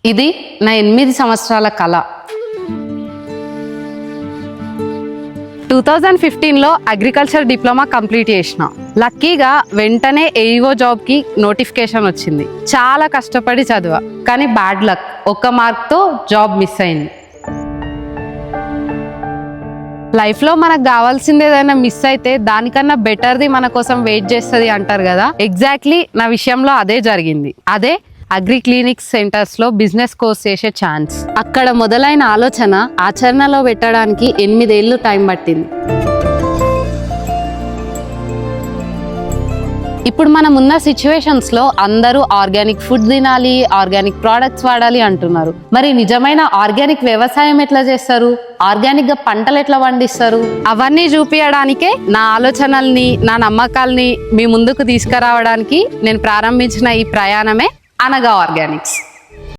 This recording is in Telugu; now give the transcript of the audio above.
ఇది నా 8 సంవత్సరాల కళ. 2015లో అగ్రికల్చర్ డిప్లొమా కంప్లీట్ చేసిన. లక్కీగా వెంటనే ఏఈఓ జాబ్కి నోటిఫికేషన్ వచ్చింది. చాలా కష్టపడి చదివా, కానీ బ్యాడ్ లక్, 1 మార్క్తో జాబ్ మిస్ అయింది. లైఫ్లో మనకు కావాల్సింది ఏదైనా మిస్ అయితే దానికన్నా బెటర్ది మన కోసం వెయిట్ చేస్తుంది అంటారు కదా. ఎగ్జాక్ట్లీ నా విషయంలో అదే జరిగింది. అదే అగ్రి క్లినిక్స్ సెంటర్స్లో బిజినెస్ కోర్స్ చేసే ఛాన్స్. అక్కడ మొదలైన ఆలోచన ఆచరణలో పెట్టడానికి 8 ఏళ్ళు టైం పట్టింది. ఇప్పుడు మనం ఉన్న సిచ్యువేషన్స్లో అందరూ ఆర్గానిక్ ఫుడ్ తినాలి, ఆర్గానిక్ ప్రోడక్ట్స్ వాడాలి అంటున్నారు. మరి నిజమైన ఆర్గానిక్ వ్యవసాయం ఎట్లా చేస్తారు? ఆర్గానిక్గా పంటలు ఎట్లా పండిస్తారు? అవన్నీ చూపించడానికే నా ఆలోచనల్ని, నా నమ్మకాల్ని మీ ముందుకు తీసుకురావడానికి నేను ప్రారంభించిన ఈ ప్రయాణమే అనగా ఆర్గానిక్స్.